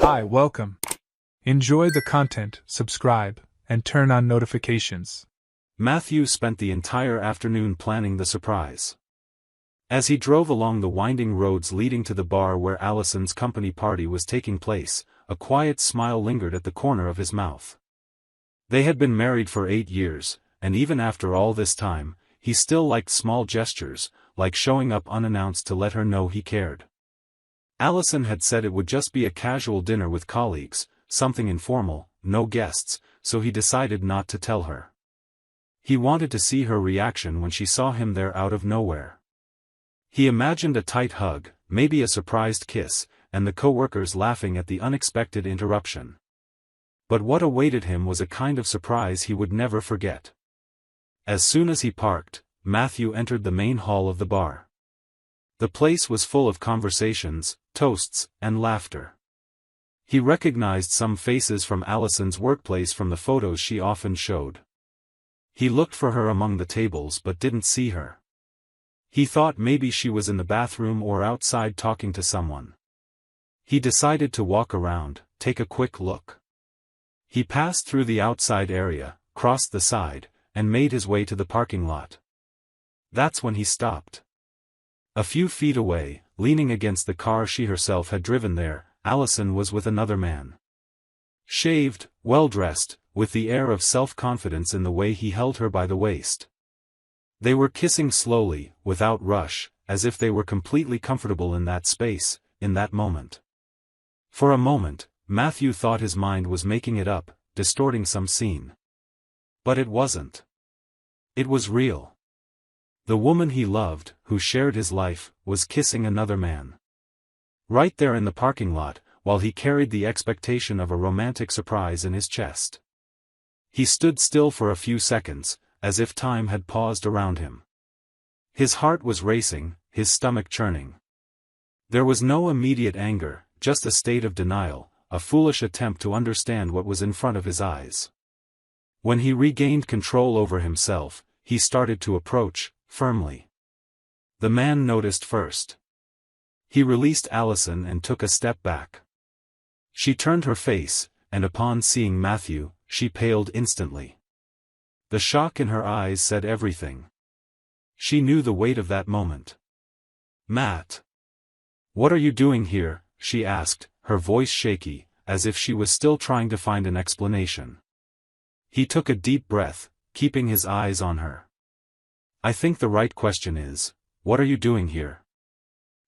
Hi, welcome. Enjoy the content, subscribe, and turn on notifications. Matthew spent the entire afternoon planning the surprise. As he drove along the winding roads leading to the bar where Allison's company party was taking place, a quiet smile lingered at the corner of his mouth. They had been married for 8 years, and even after all this time, he still liked small gestures, like showing up unannounced to let her know he cared. Allison had said it would just be a casual dinner with colleagues, something informal, no guests, so he decided not to tell her. He wanted to see her reaction when she saw him there out of nowhere. He imagined a tight hug, maybe a surprised kiss, and the co-workers laughing at the unexpected interruption. But what awaited him was a kind of surprise he would never forget. As soon as he parked, Matthew entered the main hall of the bar. The place was full of conversations, toasts, and laughter. He recognized some faces from Allison's workplace from the photos she often showed. He looked for her among the tables but didn't see her. He thought maybe she was in the bathroom or outside talking to someone. He decided to walk around, take a quick look. He passed through the outside area, crossed the side, and made his way to the parking lot. That's when he stopped. A few feet away, leaning against the car she herself had driven there, Allison was with another man. Shaved, well-dressed, with the air of self-confidence in the way he held her by the waist. They were kissing slowly, without rush, as if they were completely comfortable in that space, in that moment. For a moment, Matthew thought his mind was making it up, distorting some scene. But it wasn't. It was real. The woman he loved, who shared his life, was kissing another man. Right there in the parking lot, while he carried the expectation of a romantic surprise in his chest. He stood still for a few seconds, as if time had paused around him. His heart was racing, his stomach churning. There was no immediate anger, just a state of denial, a foolish attempt to understand what was in front of his eyes. When he regained control over himself, he started to approach, firmly. The man noticed first. He released Allison and took a step back. She turned her face, and upon seeing Matthew, she paled instantly. The shock in her eyes said everything. She knew the weight of that moment. "Matt. What are you doing here?" she asked, her voice shaky, as if she was still trying to find an explanation. He took a deep breath, keeping his eyes on her. "I think the right question is, what are you doing here?"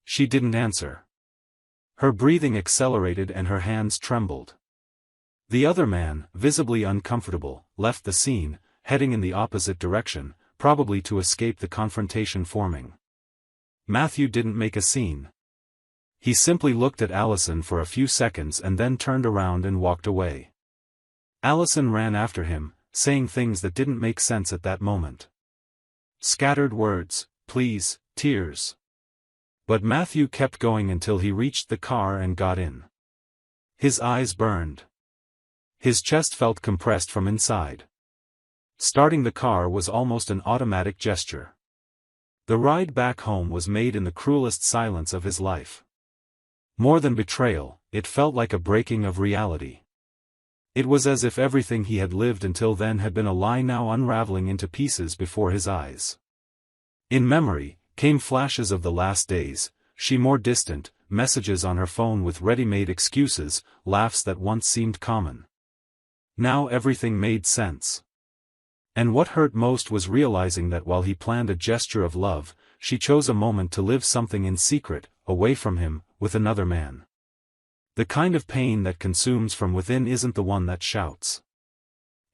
She didn't answer. Her breathing accelerated and her hands trembled. The other man, visibly uncomfortable, left the scene, heading in the opposite direction, probably to escape the confrontation forming. Matthew didn't make a scene. He simply looked at Allison for a few seconds and then turned around and walked away. Allison ran after him, saying things that didn't make sense at that moment. Scattered words, pleas, tears. But Matthew kept going until he reached the car and got in. His eyes burned. His chest felt compressed from inside. Starting the car was almost an automatic gesture. The ride back home was made in the cruelest silence of his life. More than betrayal, it felt like a breaking of reality. It was as if everything he had lived until then had been a lie now unraveling into pieces before his eyes. In memory, came flashes of the last days, she more distant, messages on her phone with ready-made excuses, laughs that once seemed common. Now everything made sense. And what hurt most was realizing that while he planned a gesture of love, she chose a moment to live something in secret, away from him, with another man. The kind of pain that consumes from within isn't the one that shouts.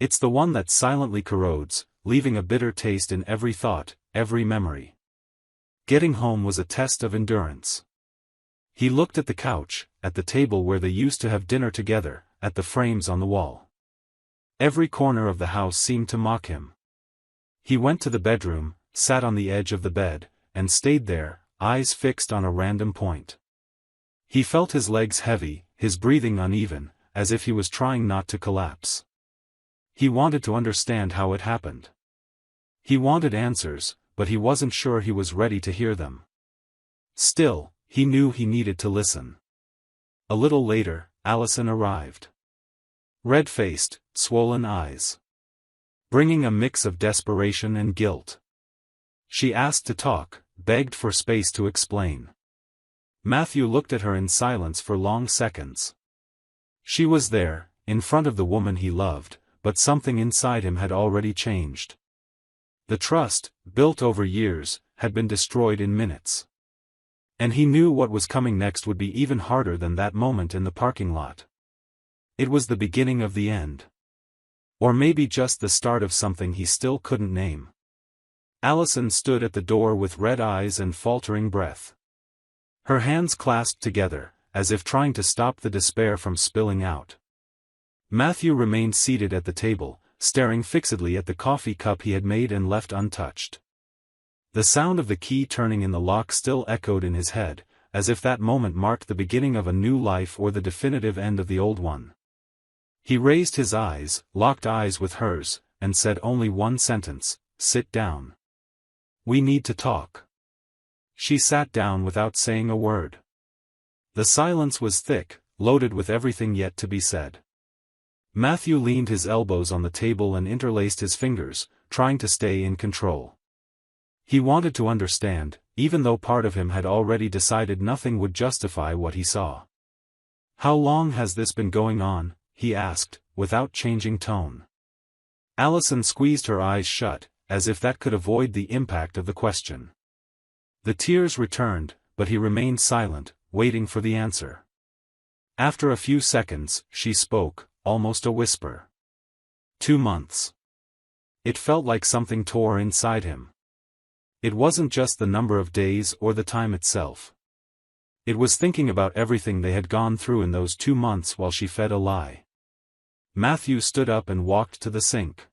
It's the one that silently corrodes, leaving a bitter taste in every thought, every memory. Getting home was a test of endurance. He looked at the couch, at the table where they used to have dinner together, at the frames on the wall. Every corner of the house seemed to mock him. He went to the bedroom, sat on the edge of the bed, and stayed there, eyes fixed on a random point. He felt his legs heavy, his breathing uneven, as if he was trying not to collapse. He wanted to understand how it happened. He wanted answers, but he wasn't sure he was ready to hear them. Still, he knew he needed to listen. A little later, Allison arrived. Red-faced, swollen eyes. Bringing a mix of desperation and guilt. She asked to talk, begged for space to explain. Matthew looked at her in silence for long seconds. She was there, in front of the woman he loved, but something inside him had already changed. The trust, built over years, had been destroyed in minutes. And he knew what was coming next would be even harder than that moment in the parking lot. It was the beginning of the end. Or maybe just the start of something he still couldn't name. Allison stood at the door with red eyes and faltering breath. Her hands clasped together, as if trying to stop the despair from spilling out. Matthew remained seated at the table, staring fixedly at the coffee cup he had made and left untouched. The sound of the key turning in the lock still echoed in his head, as if that moment marked the beginning of a new life or the definitive end of the old one. He raised his eyes, locked eyes with hers, and said only one sentence, "Sit down. We need to talk." She sat down without saying a word. The silence was thick, loaded with everything yet to be said. Matthew leaned his elbows on the table and interlaced his fingers, trying to stay in control. He wanted to understand, even though part of him had already decided nothing would justify what he saw. "How long has this been going on?" he asked, without changing tone. Allison squeezed her eyes shut, as if that could avoid the impact of the question. The tears returned, but he remained silent, waiting for the answer. After a few seconds, she spoke, almost a whisper. 2 months. It felt like something tore inside him. It wasn't just the number of days or the time itself. It was thinking about everything they had gone through in those 2 months while she fed a lie. Matthew stood up and walked to the sink.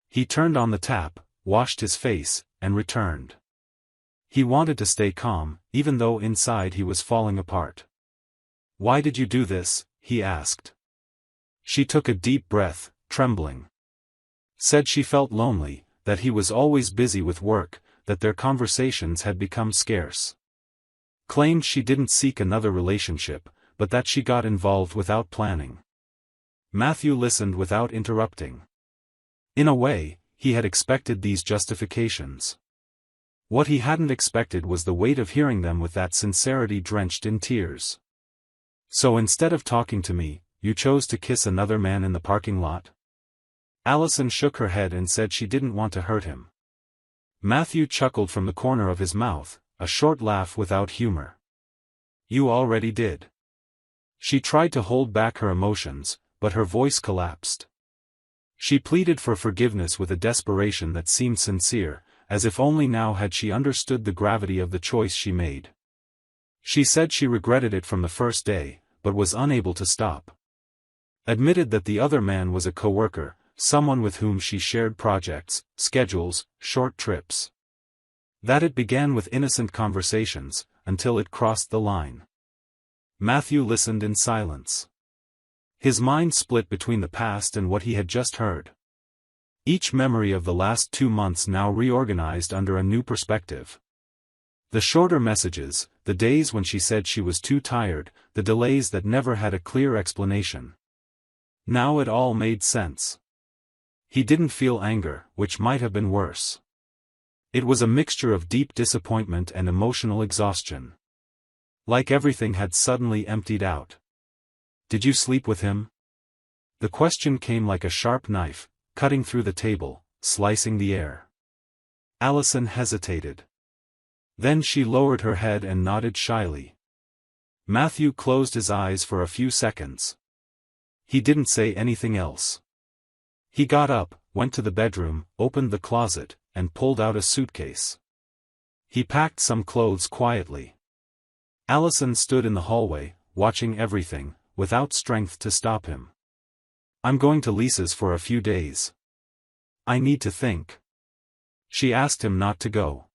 He turned on the tap, washed his face, and returned. He wanted to stay calm, even though inside he was falling apart. "Why did you do this?" he asked. She took a deep breath, trembling. Said she felt lonely, that he was always busy with work, that their conversations had become scarce. Claimed she didn't seek another relationship, but that she got involved without planning. Matthew listened without interrupting. In a way, he had expected these justifications. What he hadn't expected was the weight of hearing them with that sincerity drenched in tears. "So instead of talking to me, you chose to kiss another man in the parking lot?" Allison shook her head and said she didn't want to hurt him. Matthew chuckled from the corner of his mouth, a short laugh without humor. "You already did." She tried to hold back her emotions, but her voice collapsed. She pleaded for forgiveness with a desperation that seemed sincere, as if only now had she understood the gravity of the choice she made. She said she regretted it from the first day, but was unable to stop. Admitted that the other man was a coworker, someone with whom she shared projects, schedules, short trips. That it began with innocent conversations, until it crossed the line. Matthew listened in silence. His mind split between the past and what he had just heard. Each memory of the last 2 months now reorganized under a new perspective. The shorter messages, the days when she said she was too tired, the delays that never had a clear explanation. Now it all made sense. He didn't feel anger, which might have been worse. It was a mixture of deep disappointment and emotional exhaustion. Like everything had suddenly emptied out. "Did you sleep with him?" The question came like a sharp knife, cutting through the table, slicing the air. Allison hesitated. Then she lowered her head and nodded shyly. Matthew closed his eyes for a few seconds. He didn't say anything else. He got up, went to the bedroom, opened the closet, and pulled out a suitcase. He packed some clothes quietly. Allison stood in the hallway, watching everything, without strength to stop him. "I'm going to Lisa's for a few days. I need to think." She asked him not to go.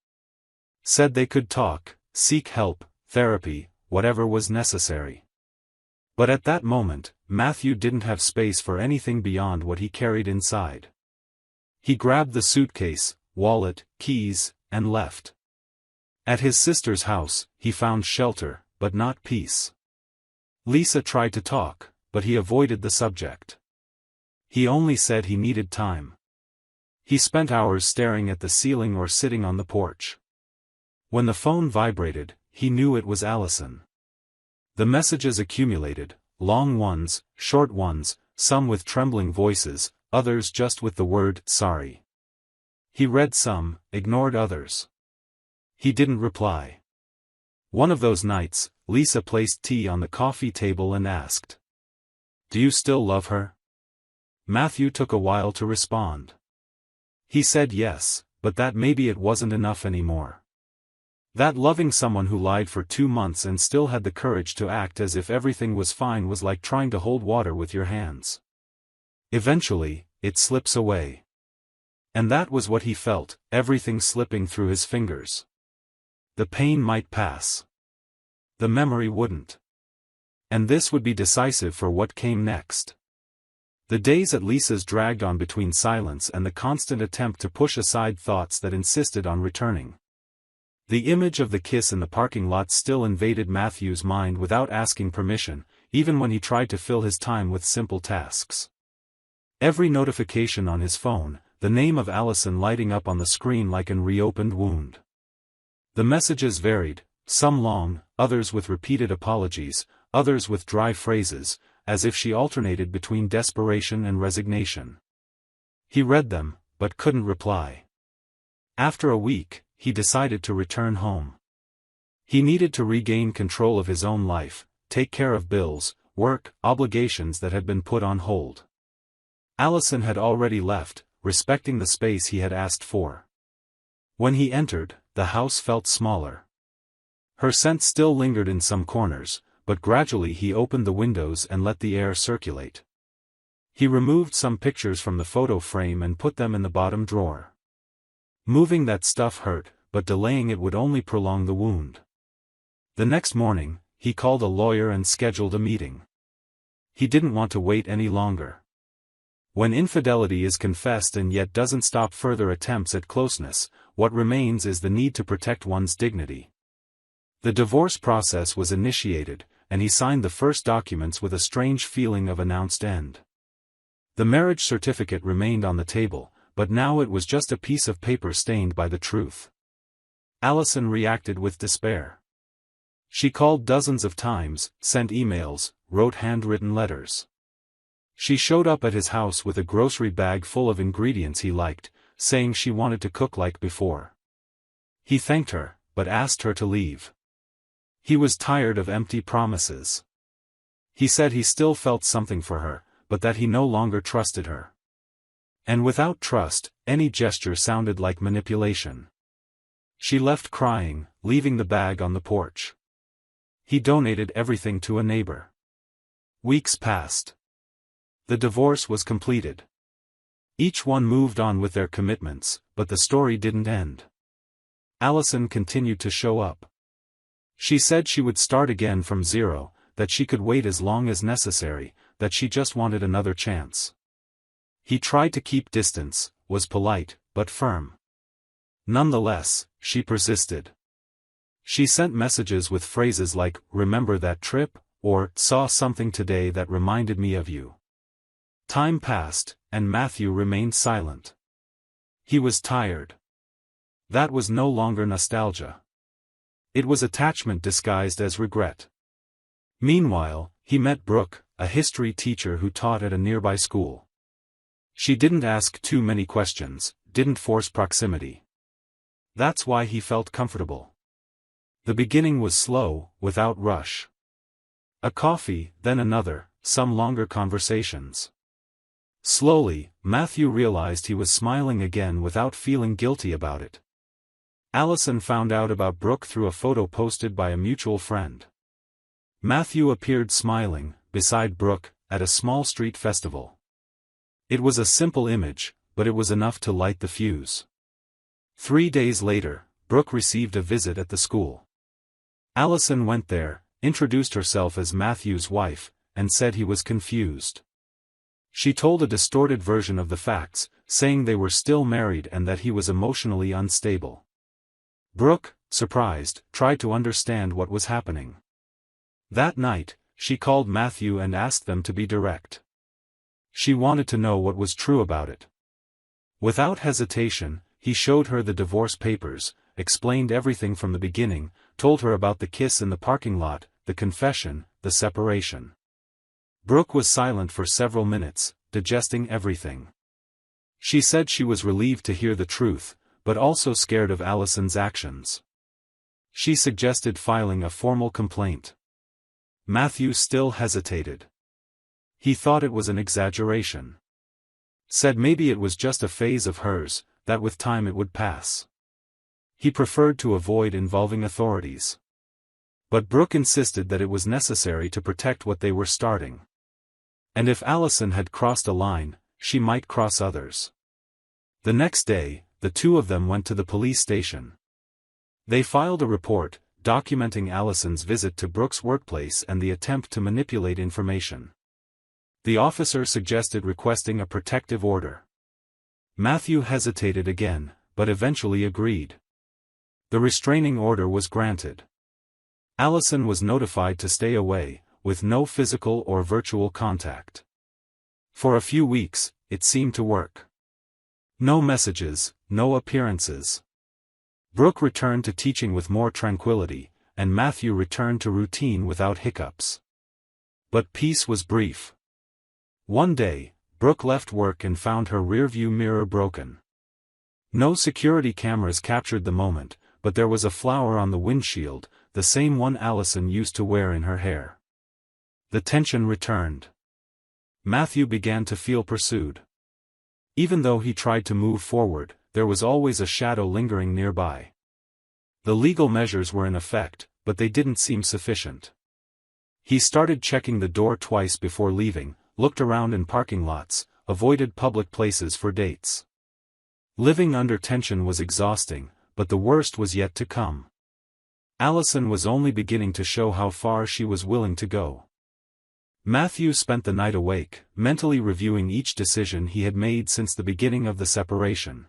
Said they could talk, seek help, therapy, whatever was necessary. But at that moment, Matthew didn't have space for anything beyond what he carried inside. He grabbed the suitcase, wallet, keys, and left. At his sister's house, he found shelter, but not peace. Lisa tried to talk, but he avoided the subject. He only said he needed time. He spent hours staring at the ceiling or sitting on the porch. When the phone vibrated, he knew it was Allison. The messages accumulated, long ones, short ones, some with trembling voices, others just with the word sorry. He read some, ignored others. He didn't reply. One of those nights, Lisa placed tea on the coffee table and asked, "Do you still love her?" Matthew took a while to respond. He said yes, but that maybe it wasn't enough anymore. That loving someone who lied for 2 months and still had the courage to act as if everything was fine was like trying to hold water with your hands. Eventually, it slips away. And that was what he felt, everything slipping through his fingers. The pain might pass. The memory wouldn't. And this would be decisive for what came next. The days at Lisa's dragged on between silence and the constant attempt to push aside thoughts that insisted on returning. The image of the kiss in the parking lot still invaded Matthew's mind without asking permission, even when he tried to fill his time with simple tasks. Every notification on his phone, the name of Allison lighting up on the screen like an reopened wound. The messages varied, some long, others with repeated apologies, others with dry phrases, as if she alternated between desperation and resignation. He read them, but couldn't reply. After a week, he decided to return home. He needed to regain control of his own life, take care of bills, work, obligations that had been put on hold. Allison had already left, respecting the space he had asked for. When he entered, the house felt smaller. Her scent still lingered in some corners, but gradually he opened the windows and let the air circulate. He removed some pictures from the photo frame and put them in the bottom drawer. Moving that stuff hurt, but delaying it would only prolong the wound. The next morning, he called a lawyer and scheduled a meeting. He didn't want to wait any longer. When infidelity is confessed and yet doesn't stop further attempts at closeness, what remains is the need to protect one's dignity. The divorce process was initiated, and he signed the first documents with a strange feeling of announced end. The marriage certificate remained on the table, but now it was just a piece of paper stained by the truth. Allison reacted with despair. She called dozens of times, sent emails, wrote handwritten letters. She showed up at his house with a grocery bag full of ingredients he liked, saying she wanted to cook like before. He thanked her, but asked her to leave. He was tired of empty promises. He said he still felt something for her, but that he no longer trusted her. And without trust, any gesture sounded like manipulation. She left crying, leaving the bag on the porch. He donated everything to a neighbor. Weeks passed. The divorce was completed. Each one moved on with their commitments, but the story didn't end. Allison continued to show up. She said she would start again from zero, that she could wait as long as necessary, that she just wanted another chance. He tried to keep distance, was polite, but firm. Nonetheless, she persisted. She sent messages with phrases like, "Remember that trip?" or "Saw something today that reminded me of you." Time passed, and Matthew remained silent. He was tired. That was no longer nostalgia. It was attachment disguised as regret. Meanwhile, he met Brooke, a history teacher who taught at a nearby school. She didn't ask too many questions, didn't force proximity. That's why he felt comfortable. The beginning was slow, without rush. A coffee, then another, some longer conversations. Slowly, Matthew realized he was smiling again without feeling guilty about it. Allison found out about Brooke through a photo posted by a mutual friend. Matthew appeared smiling, beside Brooke, at a small street festival. It was a simple image, but it was enough to light the fuse. 3 days later, Brooke received a visit at the school. Allison went there, introduced herself as Matthew's wife, and said he was confused. She told a distorted version of the facts, saying they were still married and that he was emotionally unstable. Brooke, surprised, tried to understand what was happening. That night, she called Matthew and asked them to be direct. She wanted to know what was true about it. Without hesitation, he showed her the divorce papers, explained everything from the beginning, told her about the kiss in the parking lot, the confession, the separation. Brooke was silent for several minutes, digesting everything. She said she was relieved to hear the truth, but also scared of Allison's actions. She suggested filing a formal complaint. Matthew still hesitated. He thought it was an exaggeration. Said maybe it was just a phase of hers, that with time it would pass. He preferred to avoid involving authorities. But Brooke insisted that it was necessary to protect what they were starting. And if Allison had crossed a line, she might cross others. The next day, the two of them went to the police station. They filed a report, documenting Allison's visit to Brooke's workplace and the attempt to manipulate information. The officer suggested requesting a protective order. Matthew hesitated again, but eventually agreed. The restraining order was granted. Allison was notified to stay away, with no physical or virtual contact. For a few weeks, it seemed to work. No messages, no appearances. Brooke returned to teaching with more tranquility, and Matthew returned to routine without hiccups. But peace was brief. One day, Brooke left work and found her rearview mirror broken. No security cameras captured the moment, but there was a flower on the windshield, the same one Allison used to wear in her hair. The tension returned. Matthew began to feel pursued. Even though he tried to move forward, there was always a shadow lingering nearby. The legal measures were in effect, but they didn't seem sufficient. He started checking the door twice before leaving, looked around in parking lots, avoided public places for dates. Living under tension was exhausting, but the worst was yet to come. Allison was only beginning to show how far she was willing to go. Matthew spent the night awake, mentally reviewing each decision he had made since the beginning of the separation.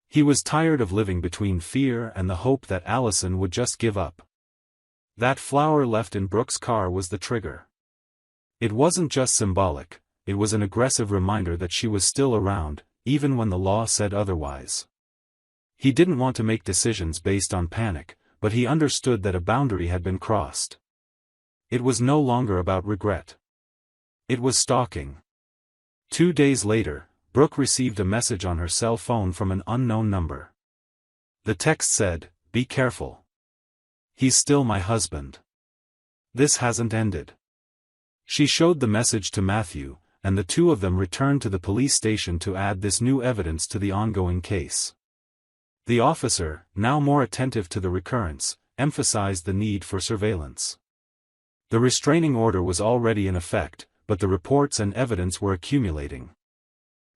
He was tired of living between fear and the hope that Allison would just give up. That flower left in Brooke's car was the trigger. It wasn't just symbolic, it was an aggressive reminder that she was still around, even when the law said otherwise. He didn't want to make decisions based on panic, but he understood that a boundary had been crossed. It was no longer about regret. It was stalking. 2 days later, Brooke received a message on her cell phone from an unknown number. The text said, "Be careful. He's still my husband. This hasn't ended." She showed the message to Matthew, and the two of them returned to the police station to add this new evidence to the ongoing case. The officer, now more attentive to the recurrence, emphasized the need for surveillance. The restraining order was already in effect, but the reports and evidence were accumulating.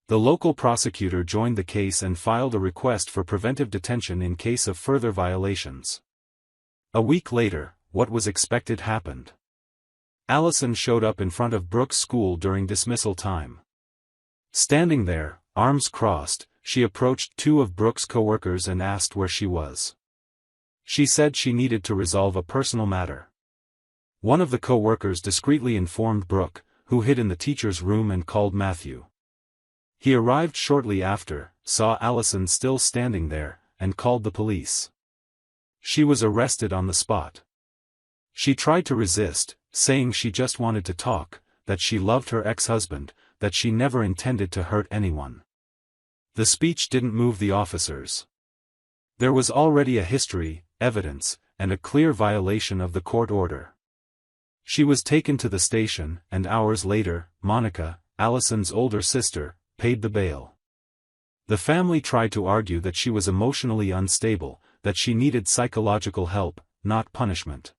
The local prosecutor joined the case and filed a request for preventive detention in case of further violations. A week later, what was expected happened. Allison showed up in front of Brooke's school during dismissal time. Standing there, arms crossed, she approached two of Brooke's coworkers and asked where she was. She said she needed to resolve a personal matter. One of the coworkers discreetly informed Brooke, who hid in the teacher's room and called Matthew. He arrived shortly after, saw Allison still standing there, and called the police. She was arrested on the spot. She tried to resist, saying she just wanted to talk, that she loved her ex-husband, that she never intended to hurt anyone. The speech didn't move the officers. There was already a history, evidence, and a clear violation of the court order. She was taken to the station, and hours later, Monica, Allison's older sister, paid the bail. The family tried to argue that she was emotionally unstable, that she needed psychological help, not punishment.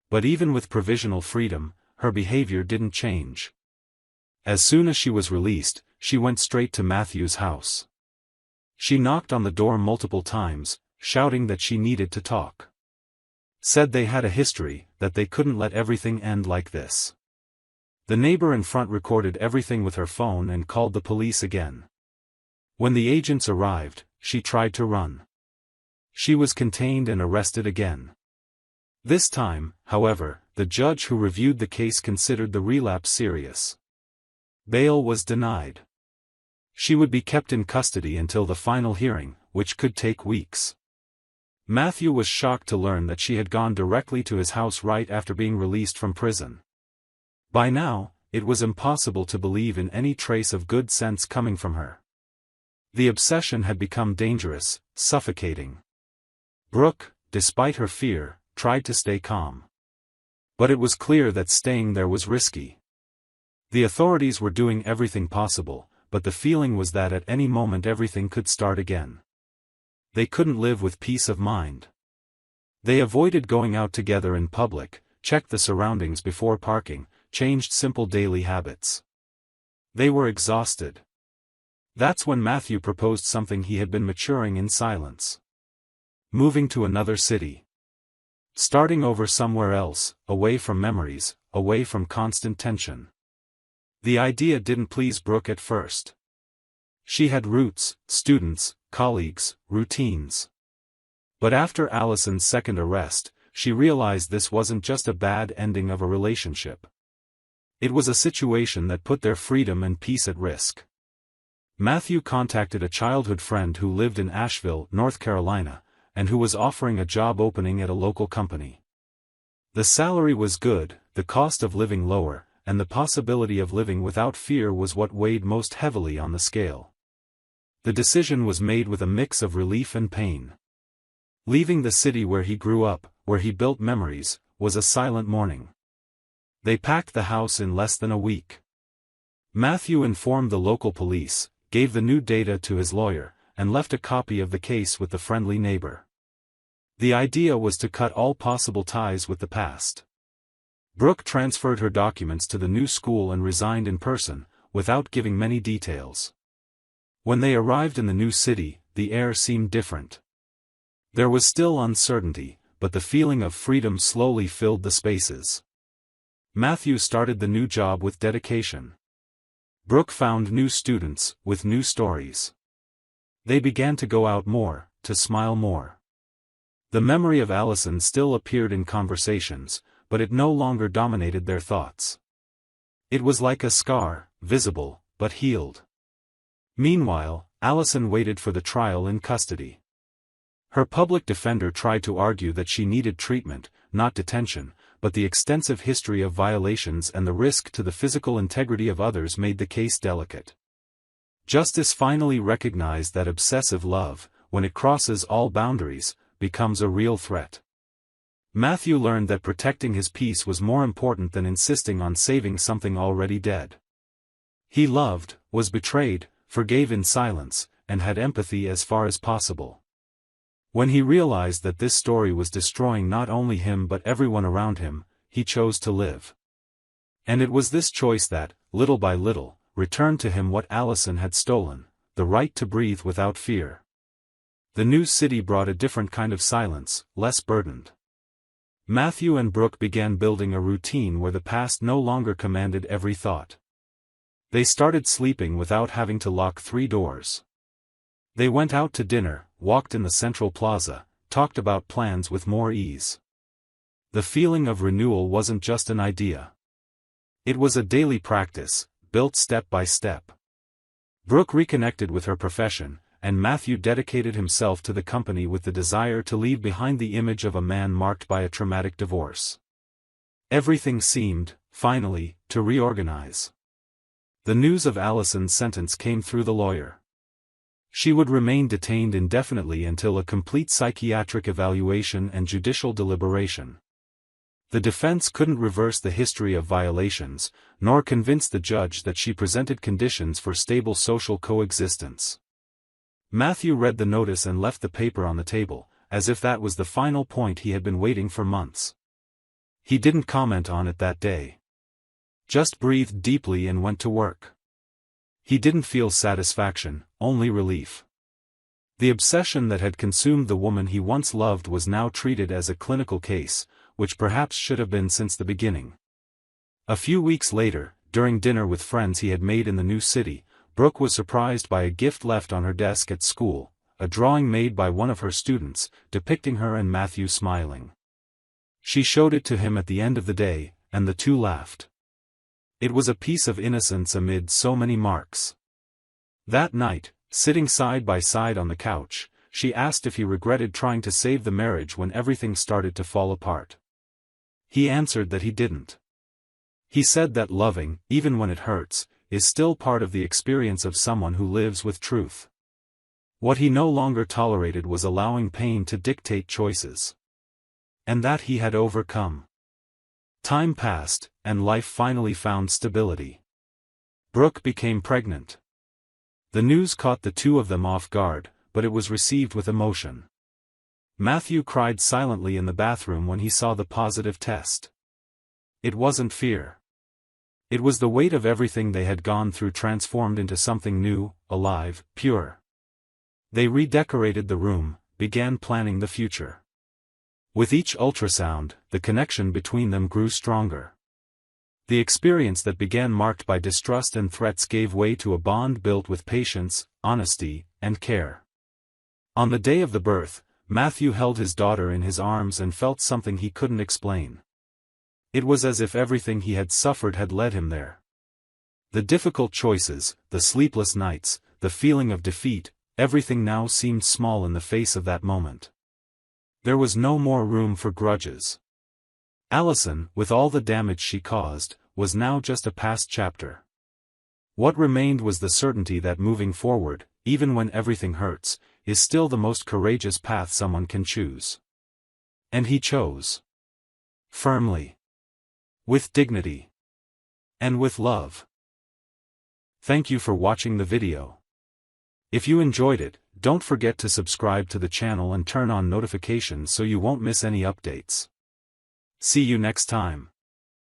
But even with provisional freedom, her behavior didn't change. As soon as she was released, she went straight to Matthew's house. She knocked on the door multiple times, shouting that she needed to talk. Said they had a history, that they couldn't let everything end like this. The neighbor in front recorded everything with her phone and called the police again. When the agents arrived, she tried to run. She was contained and arrested again. This time, however, the judge who reviewed the case considered the relapse serious. Bail was denied. She would be kept in custody until the final hearing, which could take weeks. Matthew was shocked to learn that she had gone directly to his house right after being released from prison. By now, it was impossible to believe in any trace of good sense coming from her. The obsession had become dangerous, suffocating. Brooke, despite her fear, tried to stay calm. But it was clear that staying there was risky. The authorities were doing everything possible, but the feeling was that at any moment everything could start again. They couldn't live with peace of mind. They avoided going out together in public, checked the surroundings before parking, changed simple daily habits. They were exhausted. That's when Matthew proposed something he had been maturing in silence. Moving to another city. Starting over somewhere else, away from memories, away from constant tension. The idea didn't please Brooke at first. She had roots, students, colleagues, routines. But after Allison's second arrest, she realized this wasn't just a bad ending of a relationship. It was a situation that put their freedom and peace at risk. Matthew contacted a childhood friend who lived in Asheville, North Carolina, and who was offering a job opening at a local company. The salary was good, the cost of living lower, and the possibility of living without fear was what weighed most heavily on the scale. The decision was made with a mix of relief and pain. Leaving the city where he grew up, where he built memories, was a silent morning. They packed the house in less than a week. Matthew informed the local police, gave the new data to his lawyer, and left a copy of the case with the friendly neighbor. The idea was to cut all possible ties with the past. Brooke transferred her documents to the new school and resigned in person, without giving many details. When they arrived in the new city, the air seemed different. There was still uncertainty, but the feeling of freedom slowly filled the spaces. Matthew started the new job with dedication. Brooke found new students, with new stories. They began to go out more, to smile more. The memory of Allison still appeared in conversations, but it no longer dominated their thoughts. It was like a scar, visible, but healed. Meanwhile, Allison waited for the trial in custody. Her public defender tried to argue that she needed treatment, not detention, but the extensive history of violations and the risk to the physical integrity of others made the case delicate. Justice finally recognized that obsessive love, when it crosses all boundaries, becomes a real threat. Matthew learned that protecting his peace was more important than insisting on saving something already dead. He loved, was betrayed, forgave in silence, and had empathy as far as possible. When he realized that this story was destroying not only him but everyone around him, he chose to live. And it was this choice that, little by little, returned to him what Allison had stolen, the right to breathe without fear. The new city brought a different kind of silence, less burdened. Matthew and Brooke began building a routine where the past no longer commanded every thought. They started sleeping without having to lock 3 doors. They went out to dinner, walked in the central plaza, talked about plans with more ease. The feeling of renewal wasn't just an idea. It was a daily practice, built step by step. Brooke reconnected with her profession, and Matthew dedicated himself to the company with the desire to leave behind the image of a man marked by a traumatic divorce. Everything seemed, finally, to reorganize. The news of Allison's sentence came through the lawyer. She would remain detained indefinitely until a complete psychiatric evaluation and judicial deliberation. The defense couldn't reverse the history of violations, nor convince the judge that she presented conditions for stable social coexistence. Matthew read the notice and left the paper on the table, as if that was the final point he had been waiting for months. He didn't comment on it that day. Just breathed deeply and went to work. He didn't feel satisfaction, only relief. The obsession that had consumed the woman he once loved was now treated as a clinical case, which perhaps should have been since the beginning. A few weeks later, during dinner with friends he had made in the new city, Brooke was surprised by a gift left on her desk at school, a drawing made by one of her students, depicting her and Matthew smiling. She showed it to him at the end of the day, and the two laughed. It was a piece of innocence amid so many marks. That night, sitting side by side on the couch, she asked if he regretted trying to save the marriage when everything started to fall apart. He answered that he didn't. He said that loving, even when it hurts, is still part of the experience of someone who lives with truth. What he no longer tolerated was allowing pain to dictate choices. And that he had overcome. Time passed, and life finally found stability. Brooke became pregnant. The news caught the two of them off guard, but it was received with emotion. Matthew cried silently in the bathroom when he saw the positive test. It wasn't fear. It was the weight of everything they had gone through transformed into something new, alive, pure. They redecorated the room, began planning the future. With each ultrasound, the connection between them grew stronger. The experience that began marked by distrust and threats gave way to a bond built with patience, honesty, and care. On the day of the birth, Matthew held his daughter in his arms and felt something he couldn't explain. It was as if everything he had suffered had led him there. The difficult choices, the sleepless nights, the feeling of defeat, everything now seemed small in the face of that moment. There was no more room for grudges. Allison, with all the damage she caused, was now just a past chapter. What remained was the certainty that moving forward, even when everything hurts, is still the most courageous path someone can choose. And he chose. Firmly. With dignity. And with love. Thank you for watching the video. If you enjoyed it, don't forget to subscribe to the channel and turn on notifications so you won't miss any updates. See you next time.